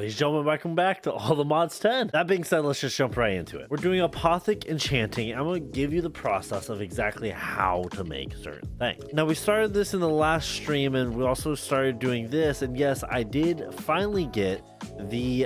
Ladies and gentlemen, welcome back to All the Mods 10. That being said, let's just jump right into it. We're doing Apothic Enchanting. I'm going to give you the process of exactly how to make certain things. Now, we started this in the last stream, and we also started doing this. And yes, I did finally get the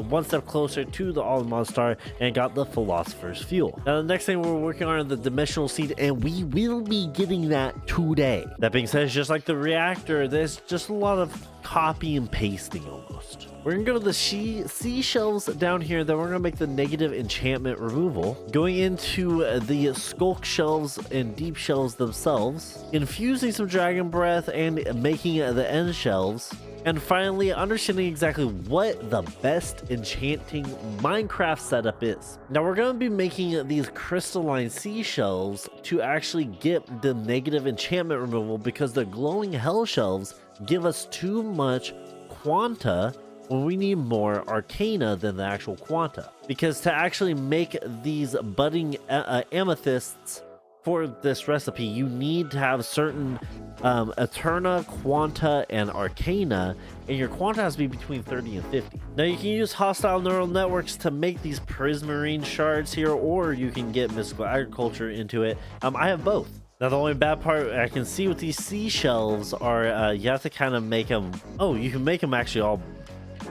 one step closer to the All the Mods star and got the Philosopher's Fuel. Now, the next thing we're working on is the Dimensional Seed, and we will be getting that today. That being said, it's just like the reactor, there's just a lot of copy and pasting almost. We're gonna go to the seashells down here, then we're gonna make the negative enchantment removal, going into the Sculk shelves and deep shelves themselves, infusing some dragon breath and making the end shelves, and finally understanding exactly what the best enchanting Minecraft setup is. Now we're going to be making these crystalline seashells to actually get the negative enchantment removal, because the glowing hell shelves give us too much quanta when we need more arcana than the actual quanta. Because to actually make these budding amethysts for this recipe, you need to have certain Eterna, Quanta, and Arcana, and your Quanta has to be between 30 and 50. Now you can use hostile neural networks to make these prismarine shards here, or you can get mystical agriculture into it. I have both. Now the only bad part I can see with these seashells are you have to kind of make them, oh, you can make them actually all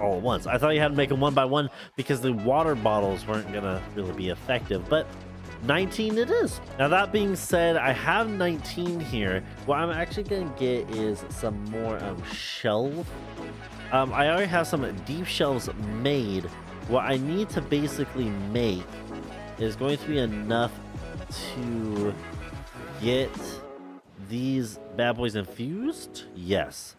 at once. I thought you had to make them one by one because the water bottles weren't gonna really be effective, but 19 it is. Now that being said, I have 19 here. What I'm actually gonna get is some more shelf. I already have some deep shelves made. What I need to basically make is going to be enough to get these bad boys infused. Yes,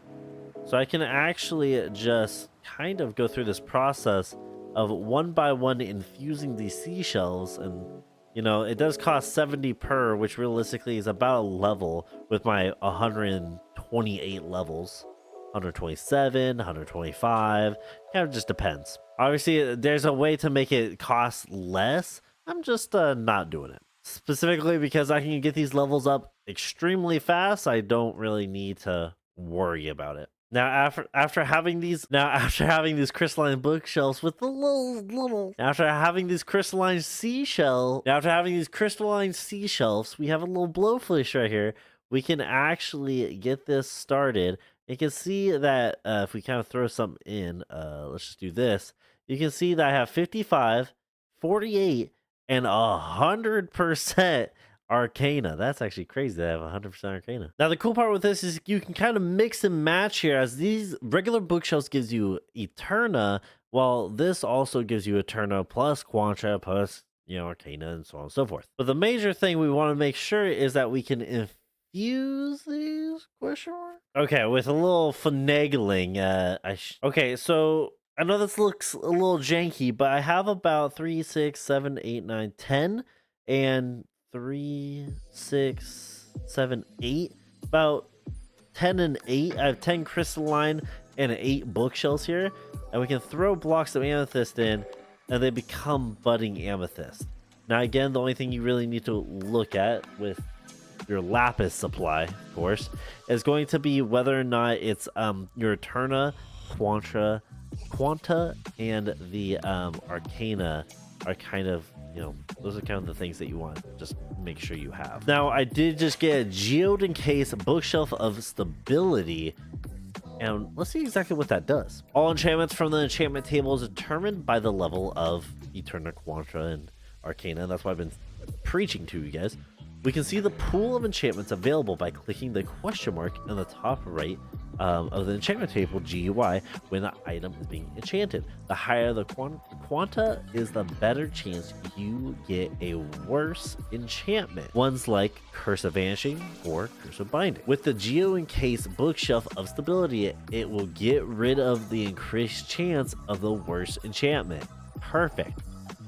so I can actually just kind of go through this process of one by one infusing these seashells. And you know, it does cost 70 per, which realistically is about a level with my 128 levels. 127, 125, kind of just depends. Obviously, there's a way to make it cost less. I'm just not doing it. Specifically because I can get these levels up extremely fast, I don't really need to worry about it. Now after having these crystalline bookshelves with the after having these crystalline seashelves, we have a little blowfish right here. We can actually get this started. You can see that if we kind of throw something in, let's just do this. You can see that I have 55, 48, and 100% Arcana. That's actually crazy that I have 100% Arcana. Now the cool part with this is you can kind of mix and match here, as these regular bookshelves gives you Eterna, while this also gives you Eterna plus Quanta plus, you know, Arcana and so on and so forth. But the major thing we want to make sure is that we can infuse these, question mark? Okay, with a little finagling, okay, so I know this looks a little janky, but I have about 3, 6, 7, 8, 9, 10, and 3, 6, 7, 8, about 10 and 8. I have 10 crystalline and 8 bookshelves here, and we can throw blocks of amethyst in and they become budding amethyst. Now again, the only thing you really need to look at with your lapis supply, of course, is going to be whether or not it's your Eterna, Quanta, and the Arcana are kind of, you know, those are kind of the things that you want. Just make sure you have. Now, I did just get a geode encased bookshelf of stability, and let's see exactly what that does. All enchantments from the enchantment table is determined by the level of Eterna, Quanta, and Arcana. That's what I've been preaching to you guys. We can see the pool of enchantments available by clicking the question mark in the top right of the enchantment table GUI when the item is being enchanted. The higher the quanta is, the better chance you get a worse enchantment. Ones like Curse of Vanishing or Curse of Binding. With the Geo Encased bookshelf of stability, it will get rid of the increased chance of the worst enchantment. Perfect.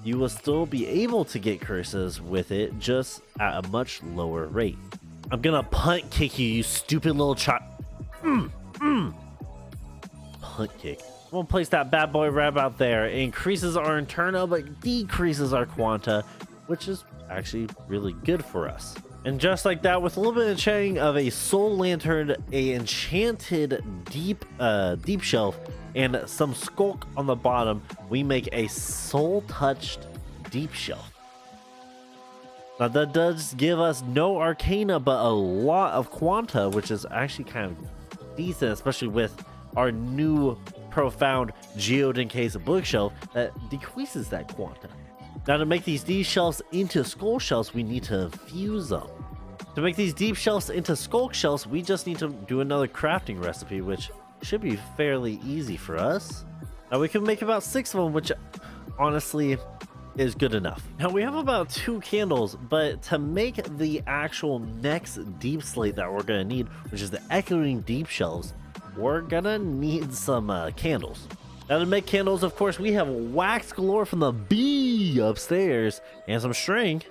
You will still be able to get curses with it, just at a much lower rate. I'm gonna punt kick you, you stupid little child. Punt kick. I'm gonna place that bad boy right out there. It increases our Eterna, but decreases our Quanta, which is actually really good for us. And just like that, with a little bit of enchanting of a soul lantern, a enchanted deep shelf, and some sculk on the bottom, we make a soul touched deep shelf. Now that does give us no arcana, but a lot of quanta, which is actually kind of decent, especially with our new profound geode encased bookshelf that decreases that quanta. Now to make these deep shelves into skull shelves, we need to fuse them. To make these deep shelves into sculk shelves, we just need to do another crafting recipe, which should be fairly easy for us. Now we can make about 6 of them, which honestly is good enough. Now we have about 2 candles, but to make the actual next deep slate that we're gonna need, which is the echoing deep shelves, we're gonna need some candles. Now to make candles, of course, we have wax galore from the bee upstairs and some string.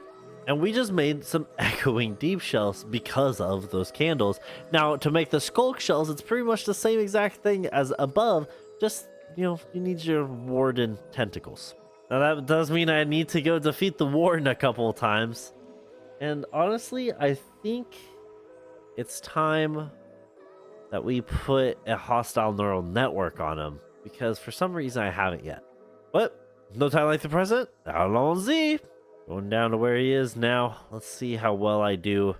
And we just made some echoing deep shells because of those candles. Now to make the sculk shells, it's pretty much the same exact thing as above. Just, you know, you need your warden tentacles. Now that does mean I need to go defeat the warden a couple of times. And honestly, I think it's time that we put a hostile neural network on him. Because for some reason I haven't yet. But no time like the present. Allons-y. Going down to where he is now. Let's see how well I do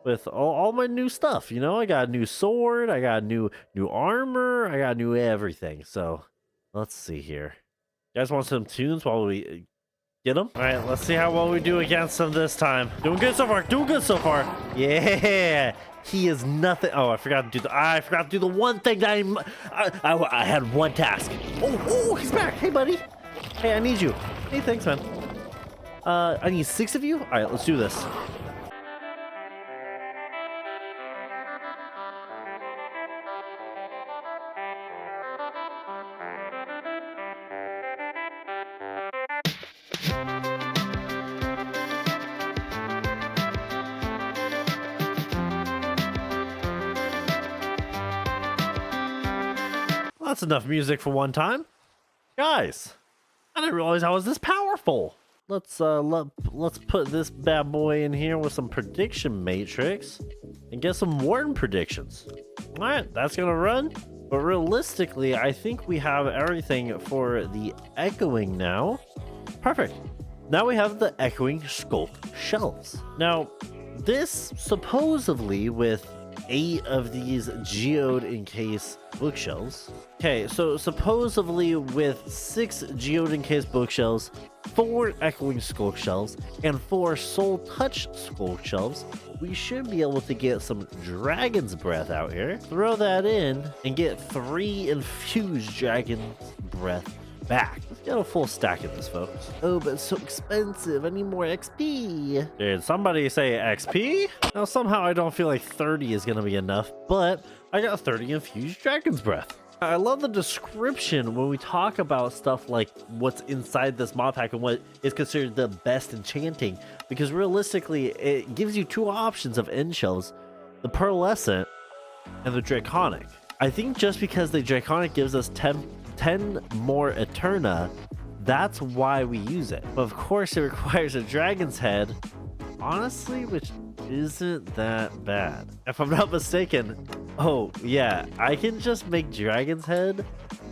with all my new stuff. You know, I got a new sword. I got new armor. I got new everything. So let's see here. You guys want some tunes while we get them? All right, let's see how well we do against him this time. Doing good so far. Doing good so far. Yeah. He is nothing. Oh, I forgot to do the one thing that I had one task. Oh, he's back. Hey, buddy. Hey, I need you. Hey, thanks, man. I need 6 of you. All right, let's do this. That's enough music for one time. Guys, I didn't realize I was this powerful. Let's put this bad boy in here with some prediction matrix and get some warden predictions. All right, that's gonna run. But realistically, I think we have everything for the echoing now. Perfect. Now we have the echoing sculk shelves. Now, this supposedly with 8 of these geode encased bookshelves. Okay, so supposedly with 6 geode encased bookshelves, 4 echoing sculk shelves, and 4 soul touch sculk shelves, we should be able to get some dragon's breath out here. Throw that in and get 3 infused dragon's breath back. Let's get a full stack of this, folks. Oh, but it's so expensive. I need more XP. Did somebody say XP? Now, somehow I don't feel like 30 is going to be enough, but I got 30 infused dragon's breath. I love the description when we talk about stuff like what's inside this mod pack and what is considered the best enchanting, because realistically, it gives you 2 options of end shells, the pearlescent and the draconic. I think just because the draconic gives us 10 more Eterna, that's why we use it. But of course it requires a dragon's head, honestly, which isn't that bad. If I'm not mistaken, oh yeah, I can just make dragon's head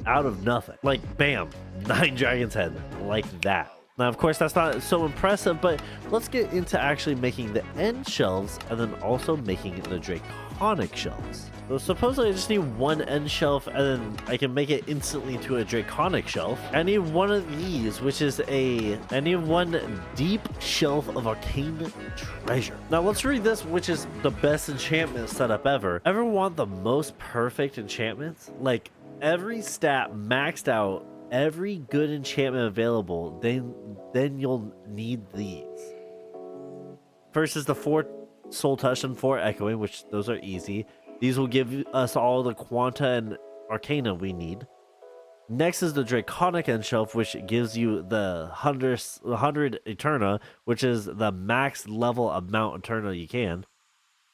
out of nothing. Like bam, 9 dragon's head like that. Now, of course, that's not so impressive, but let's get into actually making the end shelves and then also making the draconic shelves. So supposedly I just need 1 end shelf and then I can make it instantly to a draconic shelf. I need 1 of these, which is I need 1 deep shelf of arcane treasure. Now let's read this, which is the best enchantment setup ever. Ever want the most perfect enchantments? Like every stat maxed out, every good enchantment available, then you'll need these. First is the 4 soul touch and 4 echoing, which those are easy. These will give us all the quanta and arcana we need. Next is the draconic end shelf, which gives you the 100 Eterna, which is the max level amount Eterna you can.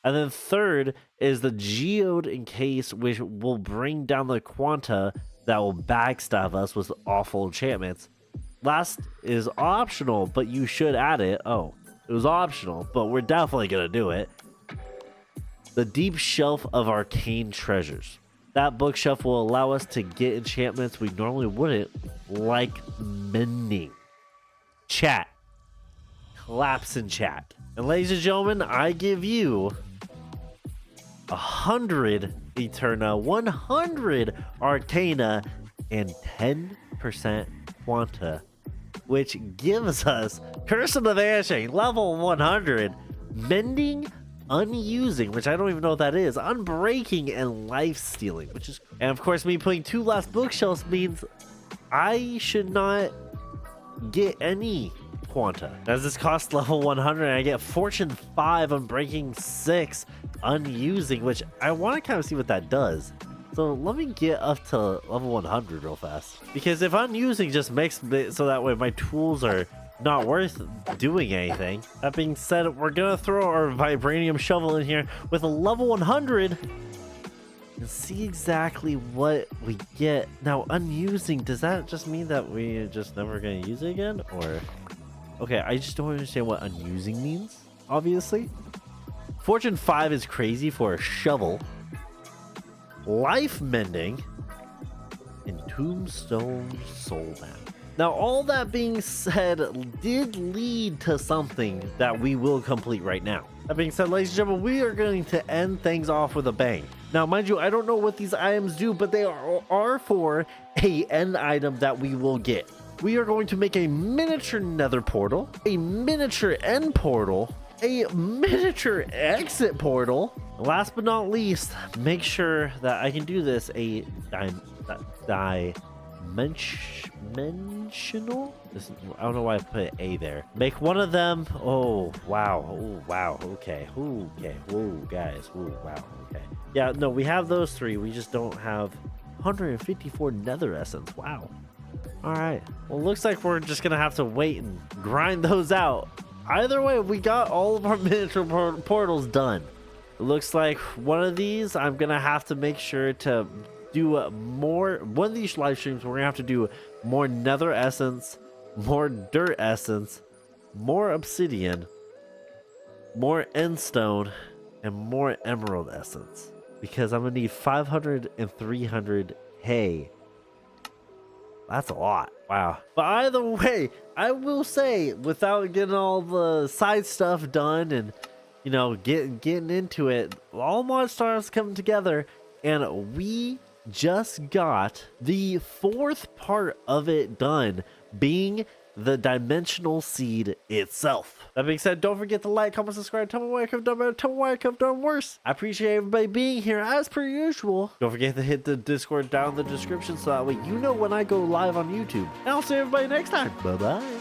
And then third is the geode encase, which will bring down the quanta that will backstab us with awful enchantments. Last is optional, but you should add it. Oh, It was optional, but we're definitely gonna do it. The deep shelf of arcane treasures. That bookshelf will allow us to get enchantments we normally wouldn't, like mending. Chat. Collapse in chat. And ladies and gentlemen, I give you 100 Eterna, 100 Arcana, and 10% Quanta, which gives us Curse of the Vanishing, level 100, Mending, Unusing, which I don't even know what that is, Unbreaking, and Life Stealing, which is, and of course me putting 2 last bookshelves means I should not get any Quanta. As this costs level 100, I get Fortune 5, Unbreaking 6, Unusing, which I want to kind of see what that does. So let me get up to level 100 real fast. Because if Unusing just makes it so that way my tools are not worth doing anything. That being said, we're gonna throw our vibranium shovel in here with a level 100 and see exactly what we get. Now, Unusing, does that just mean that we're just never gonna use it again? Or, okay, I just don't understand what Unusing means, obviously. Fortune 5 is crazy for a shovel. Life Mending, and Tombstone Soul Map. Now, all that being said, did lead to something that we will complete right now. That being said, ladies and gentlemen, we are going to end things off with a bang. Now, mind you, I don't know what these items do, but they are for a end item that we will get. We are going to make a miniature nether portal, a miniature end portal, a miniature exit portal. Last but not least, make sure that I can do this, a dimensional? I don't know why I put A there. Make one of them. Oh, wow. Oh, wow. Okay. Ooh, okay. Whoa, guys. Ooh, wow. Okay. Yeah, no, we have those 3. We just don't have 154 nether essence. Wow. All right. Well, looks like we're just going to have to wait and grind those out. Either way, we got all of our miniature portals done. It looks like one of these, I'm going to have to make sure to do more. One of these live streams, we're going to have to do more nether essence, more dirt essence, more obsidian, more endstone, and more emerald essence. Because I'm going to need 500 and 300 hay. That's a lot. Wow. But either way, I will say, without getting all the side stuff done and, you know, getting into it, all mod stars coming together, and we just got the 4th part of it done, being the dimensional seed itself. That being said, don't forget to like, comment, subscribe, tell me why I could have done better, tell me why I could have done worse. I appreciate everybody being here as per usual. Don't forget to hit the Discord down in the description so that way you know when I go live on YouTube. And I'll see everybody next time. Bye bye.